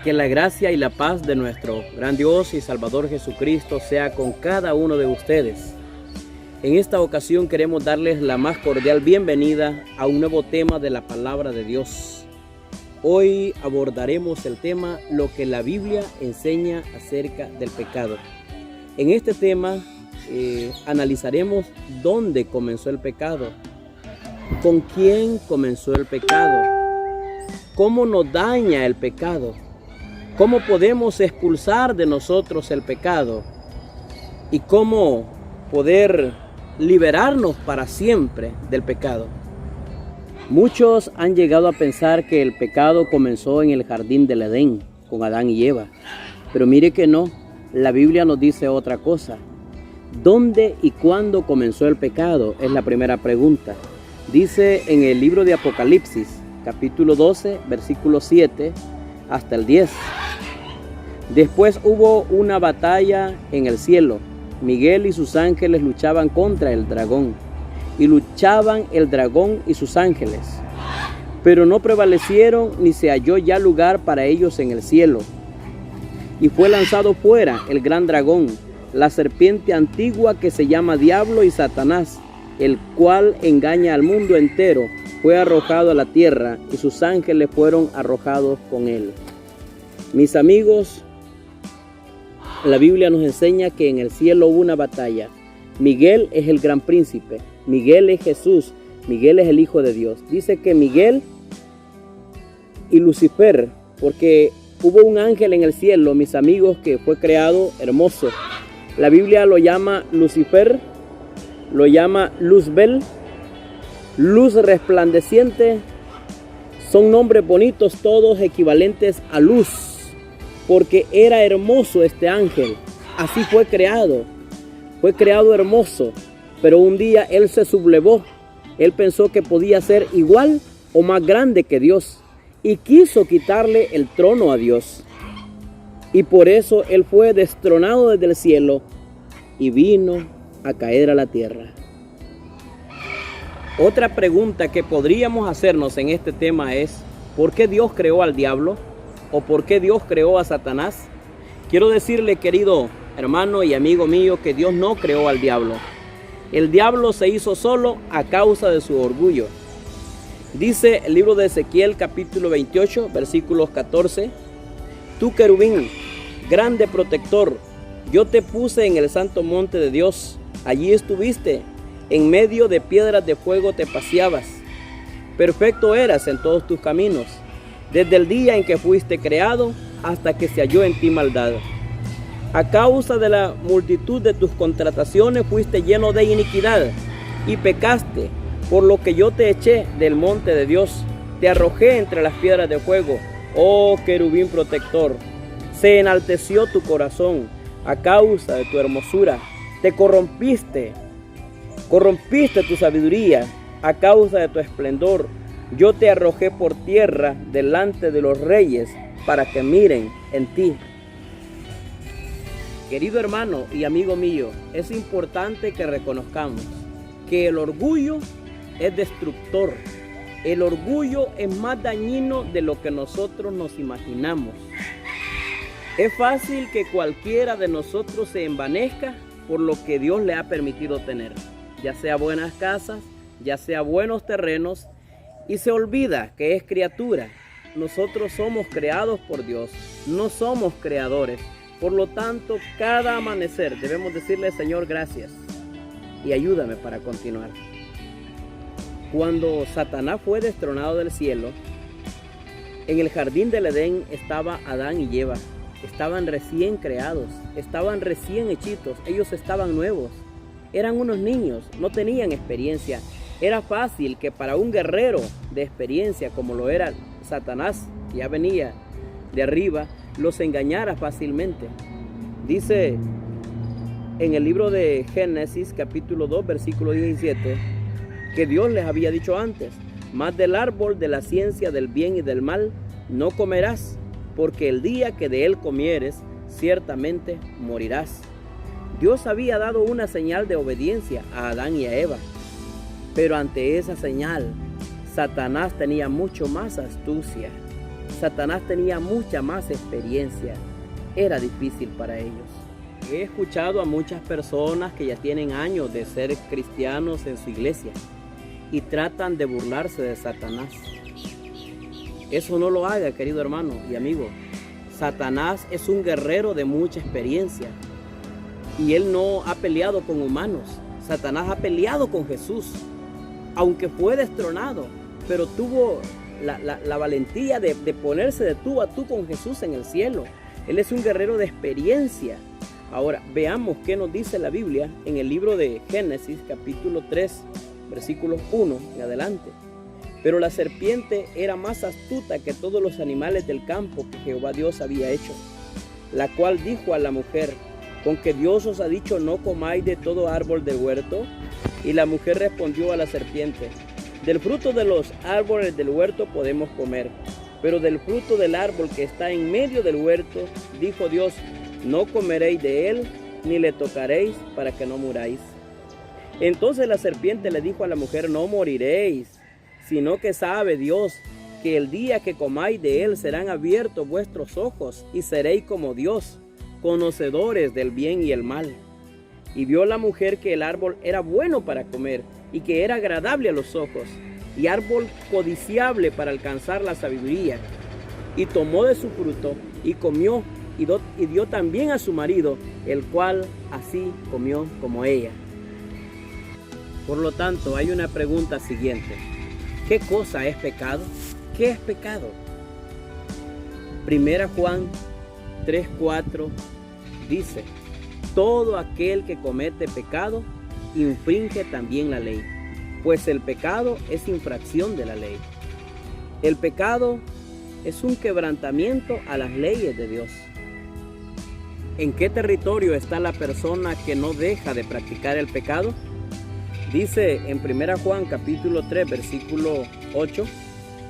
Que la gracia y la paz de nuestro gran Dios y Salvador Jesucristo sea con cada uno de ustedes. En esta ocasión queremos darles la más cordial bienvenida a un nuevo tema de la palabra de Dios. Hoy abordaremos el tema lo que la Biblia enseña acerca del pecado. En este tema analizaremos dónde comenzó el pecado, con quién comenzó el pecado, cómo nos daña el pecado, cómo podemos expulsar de nosotros el pecado y cómo poder liberarnos para siempre del pecado. Muchos han llegado a pensar que el pecado comenzó en el jardín del Edén con Adán y Eva, pero mire que no, la Biblia nos dice otra cosa. ¿Dónde y cuándo comenzó el pecado? Es la primera pregunta. Dice en el libro de Apocalipsis, capítulo 12, versículo 7 hasta el 10. Después hubo una batalla en el cielo. Miguel y sus ángeles luchaban contra el dragón. Y luchaban el dragón y sus ángeles. Pero no prevalecieron ni se halló ya lugar para ellos en el cielo. Y fue lanzado fuera el gran dragón, la serpiente antigua que se llama Diablo y Satanás, el cual engaña al mundo entero. Fue arrojado a la tierra y sus ángeles fueron arrojados con él. Mis amigos, la Biblia nos enseña que en el cielo hubo una batalla. Miguel es el gran príncipe, Miguel es Jesús, Miguel es el Hijo de Dios. Dice que Miguel y Lucifer, porque hubo un ángel en el cielo, mis amigos, que fue creado hermoso. La Biblia lo llama Lucifer, lo llama Luzbel, luz resplandeciente. Son nombres bonitos, todos equivalentes a luz, porque era hermoso este ángel. Así fue creado hermoso, pero un día él se sublevó. Él pensó que podía ser igual o más grande que Dios y quiso quitarle el trono a Dios. Y por eso él fue destronado desde el cielo y vino a caer a la tierra. Otra pregunta que podríamos hacernos en este tema es: ¿por qué Dios creó al diablo? ¿O por qué Dios creó a Satanás? Quiero decirle, querido hermano y amigo mío, que Dios no creó al diablo. El diablo se hizo solo a causa de su orgullo. Dice el libro de Ezequiel capítulo 28, versículos 14. Tú, querubín, grande protector, yo te puse en el santo monte de Dios. Allí estuviste, en medio de piedras de fuego te paseabas. Perfecto eras en todos tus caminos, desde el día en que fuiste creado hasta que se halló en ti maldad. A causa de la multitud de tus contrataciones fuiste lleno de iniquidad y pecaste, por lo que yo te eché del monte de Dios, te arrojé entre las piedras de fuego. Oh querubín protector, se enalteció tu corazón a causa de tu hermosura, te corrompiste tu sabiduría a causa de tu esplendor. Yo te arrojé por tierra delante de los reyes para que miren en ti. Querido hermano y amigo mío, es importante que reconozcamos que el orgullo es destructor. El orgullo es más dañino de lo que nosotros nos imaginamos. Es fácil que cualquiera de nosotros se envanezca por lo que Dios le ha permitido tener, ya sea buenas casas, ya sea buenos terrenos, y se olvida que es criatura. Nosotros somos creados por Dios, no somos creadores. Por lo tanto, cada amanecer debemos decirle: Señor, gracias y ayúdame para continuar. Cuando Satanás fue destronado del cielo, en el jardín del Edén estaba Adán y Eva. Estaban recién creados, estaban recién hechitos, ellos estaban nuevos. Eran unos niños, no tenían experiencia. Era fácil que para un guerrero de experiencia como lo era Satanás, ya venía de arriba, los engañara fácilmente. Dice en el libro de Génesis capítulo 2 versículo 17 que Dios les había dicho antes: mas del árbol de la ciencia del bien y del mal no comerás, porque el día que de él comieres ciertamente morirás. Dios había dado una señal de obediencia a Adán y a Eva, pero ante esa señal Satanás tenía mucho más astucia. Satanás tenía mucha más experiencia. Era difícil para ellos. He escuchado a muchas personas que ya tienen años de ser cristianos en su iglesia y tratan de burlarse de Satanás. Eso no lo haga, querido hermano y amigo. Satanás es un guerrero de mucha experiencia y él no ha peleado con humanos. Satanás ha peleado con Jesús, aunque fue destronado, pero tuvo la valentía de ponerse de tú a tú con Jesús en el cielo. Él es un guerrero de experiencia. Ahora, veamos qué nos dice la Biblia en el libro de Génesis, capítulo 3, versículos 1 en adelante. Pero la serpiente era más astuta que todos los animales del campo que Jehová Dios había hecho, la cual dijo a la mujer: ¿con que Dios os ha dicho no comáis de todo árbol del huerto? Y la mujer respondió a la serpiente: del fruto de los árboles del huerto podemos comer, pero del fruto del árbol que está en medio del huerto, dijo Dios, no comeréis de él, ni le tocaréis, para que no muráis. Entonces la serpiente le dijo a la mujer: no moriréis, sino que sabe Dios que el día que comáis de él serán abiertos vuestros ojos y seréis como Dios, conocedores del bien y el mal. Y vio la mujer que el árbol era bueno para comer y que era agradable a los ojos y árbol codiciable para alcanzar la sabiduría. Y tomó de su fruto y comió y dio también a su marido, el cual así comió como ella. Por lo tanto, hay una pregunta siguiente. ¿Qué cosa es pecado? ¿Qué es pecado? Primera Juan 3:4 dice: todo aquel que comete pecado infringe también la ley, pues el pecado es infracción de la ley. El pecado es un quebrantamiento a las leyes de Dios. ¿En qué territorio está la persona que no deja de practicar el pecado? Dice en 1 Juan capítulo 3 versículo 8: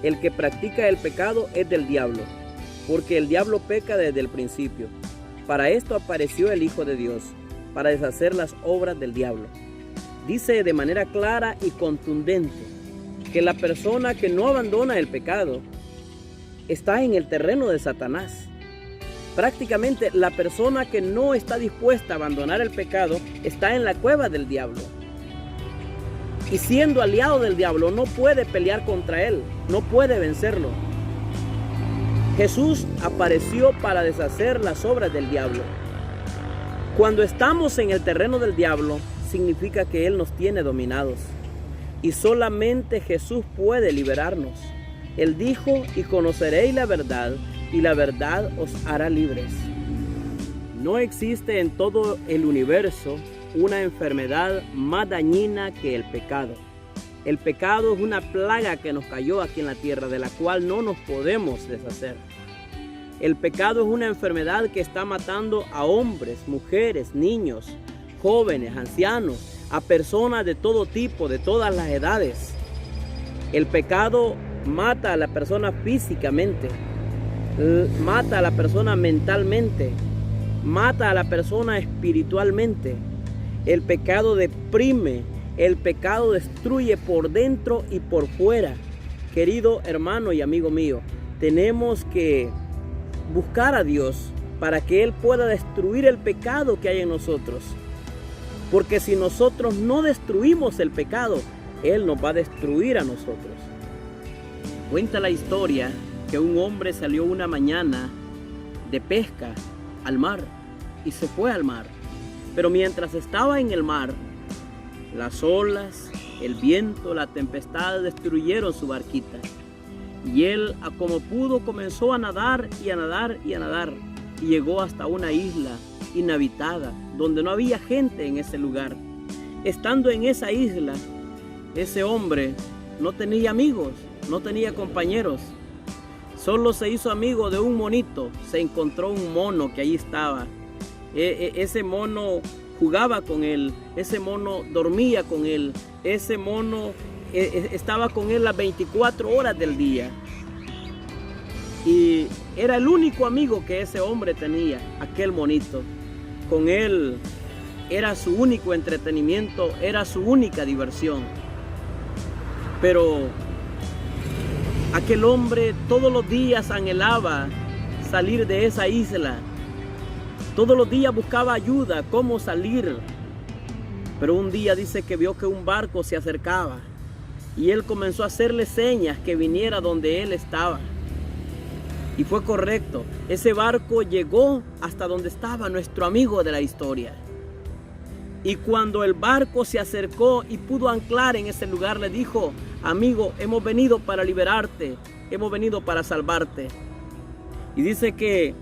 el que practica el pecado es del diablo, porque el diablo peca desde el principio. Para esto apareció el Hijo de Dios, para deshacer las obras del diablo. Dice de manera clara y contundente que la persona que no abandona el pecado está en el terreno de Satanás. Prácticamente la persona que no está dispuesta a abandonar el pecado está en la cueva del diablo. Y siendo aliado del diablo no puede pelear contra él, no puede vencerlo. Jesús apareció para deshacer las obras del diablo. Cuando estamos en el terreno del diablo, significa que él nos tiene dominados. Y solamente Jesús puede liberarnos. Él dijo: y conoceréis la verdad, y la verdad os hará libres. No existe en todo el universo una enfermedad más dañina que el pecado. El pecado es una plaga que nos cayó aquí en la tierra, de la cual no nos podemos deshacer. El pecado es una enfermedad que está matando a hombres, mujeres, niños, jóvenes, ancianos, a personas de todo tipo, de todas las edades. El pecado mata a la persona físicamente, mata a la persona mentalmente, mata a la persona espiritualmente. El pecado deprime, el pecado destruye por dentro y por fuera. Querido hermano y amigo mío, tenemos que buscar a Dios para que Él pueda destruir el pecado que hay en nosotros. Porque si nosotros no destruimos el pecado, Él nos va a destruir a nosotros. Cuenta la historia que un hombre salió una mañana de pesca al mar y se fue al mar. Pero mientras estaba en el mar, las olas, el viento, la tempestad destruyeron su barquita. Y él, a como pudo, comenzó a nadar y a nadar y a nadar. Y llegó hasta una isla inhabitada, donde no había gente en ese lugar. Estando en esa isla, ese hombre no tenía amigos, no tenía compañeros. Solo se hizo amigo de un monito. Se encontró un mono que ahí estaba. Ese mono jugaba con él, ese mono dormía con él, ese mono estaba con él las 24 horas del día. Y era el único amigo que ese hombre tenía, aquel monito. Con él era su único entretenimiento, era su única diversión. Pero Aquel hombre todos los días anhelaba salir de esa isla. Todos los días buscaba ayuda, cómo salir. Pero un día dice que vio que un barco se acercaba y él comenzó a hacerle señas que viniera donde él estaba. Y fue correcto. Ese barco llegó hasta donde estaba nuestro amigo de la historia. Y cuando el barco se acercó y pudo anclar en ese lugar, le dijo: amigo, hemos venido para liberarte, hemos venido para salvarte. Y dice que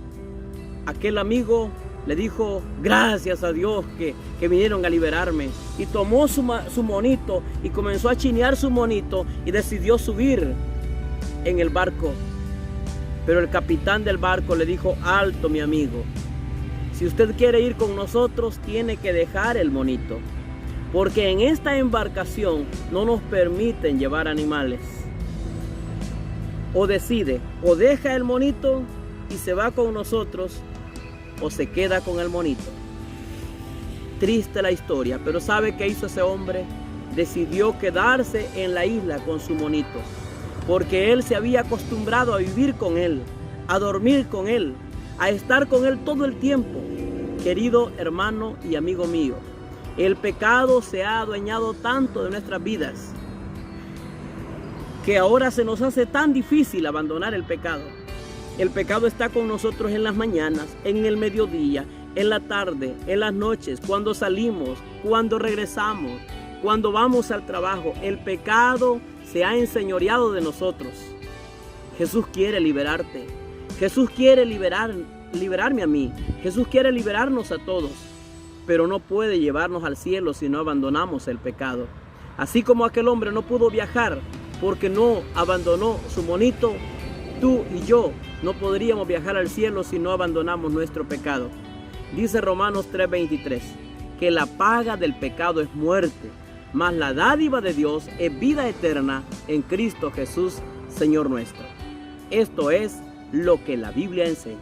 aquel amigo le dijo: gracias a Dios que vinieron a liberarme. Y tomó su monito y comenzó a chinear su monito y decidió subir en el barco. Pero el capitán del barco le dijo: alto, mi amigo, si usted quiere ir con nosotros, tiene que dejar el monito, porque en esta embarcación no nos permiten llevar animales. O decide, o deja el monito y se va con nosotros, o se queda con el monito. Triste la historia, pero ¿sabe qué hizo ese hombre? Decidió quedarse en la isla con su monito, porque él se había acostumbrado a vivir con él, a dormir con él, a estar con él todo el tiempo. Querido hermano y amigo mío, el pecado se ha adueñado tanto de nuestras vidas que ahora se nos hace tan difícil abandonar el pecado. El pecado está con nosotros en las mañanas, en el mediodía, en la tarde, en las noches, cuando salimos, cuando regresamos, cuando vamos al trabajo. El pecado se ha enseñoreado de nosotros. Jesús quiere liberarte. Jesús quiere liberarme a mí. Jesús quiere liberarnos a todos, pero no puede llevarnos al cielo si no abandonamos el pecado. Así como aquel hombre no pudo viajar porque no abandonó su monito, tú y yo no podríamos viajar al cielo si no abandonamos nuestro pecado. Dice Romanos 3:23 que la paga del pecado es muerte, mas la dádiva de Dios es vida eterna en Cristo Jesús, Señor nuestro. Esto es lo que la Biblia enseña.